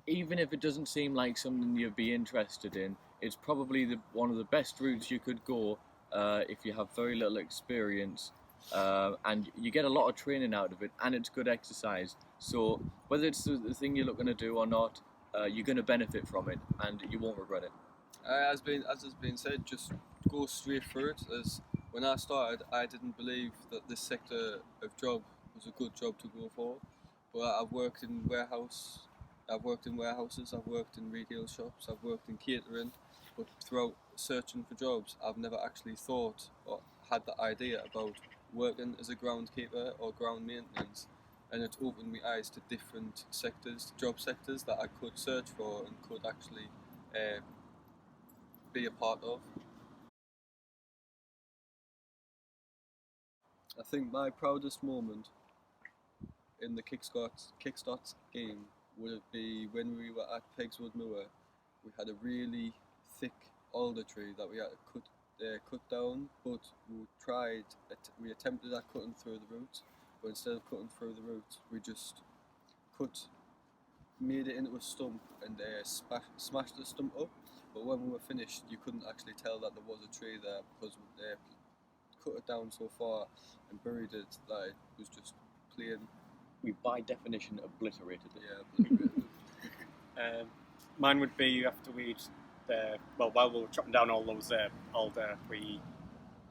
even if it doesn't seem like something you'd be interested in, it's probably one of the best routes you could go if you have very little experience, and you get a lot of training out of it, and it's good exercise. So whether it's the thing you're looking to do or not, you're going to benefit from it, and you won't regret it. As has been said, just go straight through it. As when I started, I didn't believe that this sector of job was a good job to go for. But I've worked in warehouses, I've worked in retail shops, I've worked in catering. But throughout searching for jobs, I've never actually thought or had the idea about working as a groundkeeper or ground maintenance. And it's opened my eyes to different sectors, job sectors that I could search for and could actually be a part of. I think my proudest moment in the Kickstart game would be when we were at Pegswood Moor. We had a really thick alder tree that we had to cut down, but we attempted at cutting through the roots, but instead of cutting through the roots, we just made it into a stump and smashed the stump up. But when we were finished, you couldn't actually tell that there was a tree there because they cut it down so far and buried it that it was just plain. We, by definition, obliterated it. Yeah, obliterated. Mine would be after while we were chopping down all those alder, we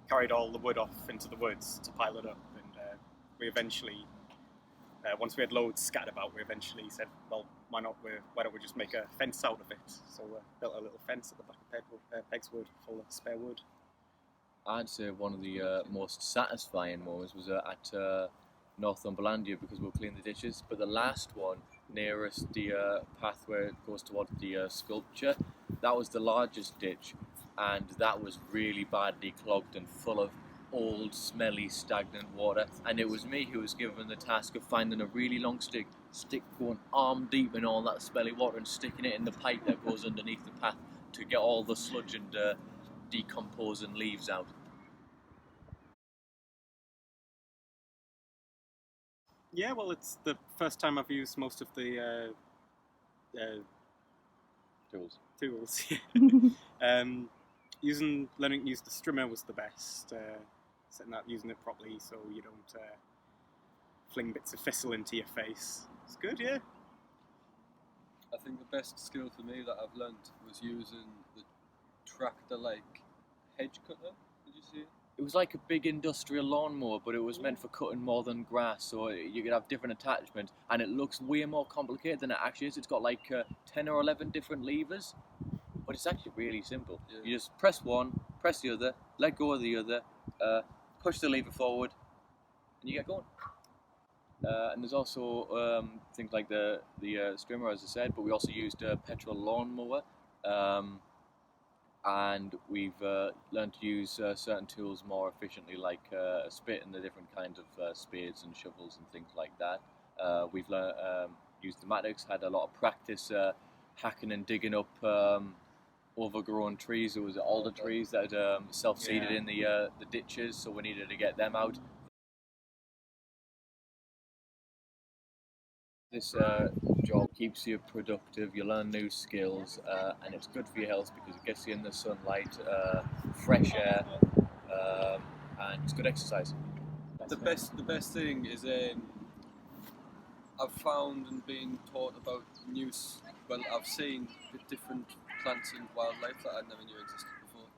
carried all the wood off into the woods to pile it up, and we eventually, once we had loads scattered about, we eventually said, well, why don't we just make a fence out of it? So we built a little fence at the back of Pegswood full of spare wood. I'd say one of the most satisfying moments was at Northumberlandia, because we'll clean the ditches. But the last one, nearest the path where it goes towards the sculpture, that was the largest ditch, and that was really badly clogged and full of old, smelly, stagnant water. And it was me who was given the task of finding a really long stick going arm deep in all that smelly water and sticking it in the pipe that goes underneath the path to get all the sludge and decomposing leaves out. Yeah, well, it's the first time I've used most of the tools. Learning to use the strimmer was the best. Setting up, using it properly so you don't fling bits of thistle into your face. It's good, yeah. I think the best skill for me that I've learnt was using the tractor-like hedge cutter. Did you see it? It was like a big industrial lawnmower, but it was meant for cutting more than grass, so you could have different attachments, and it looks way more complicated than it actually is. It's got like 10 or 11 different levers, but it's actually really simple. Yeah. You just press one, press the other, let go of the other, push the lever forward, and you get going. And there's also things like the strimmer, as I said, but we also used a petrol lawnmower. And we've learned to use certain tools more efficiently, like a spit and the different kinds of spades and shovels and things like that. We've used the mattocks, had a lot of practice hacking and digging up overgrown trees. It was alder trees that had self-seeded in the ditches, so we needed to get them out. This job keeps you productive, you learn new skills, and it's good for your health because it gets you in the sunlight, fresh air, and it's good exercise. The best thing is I've found and been taught about I've seen the different plants and wildlife that I never knew existed before.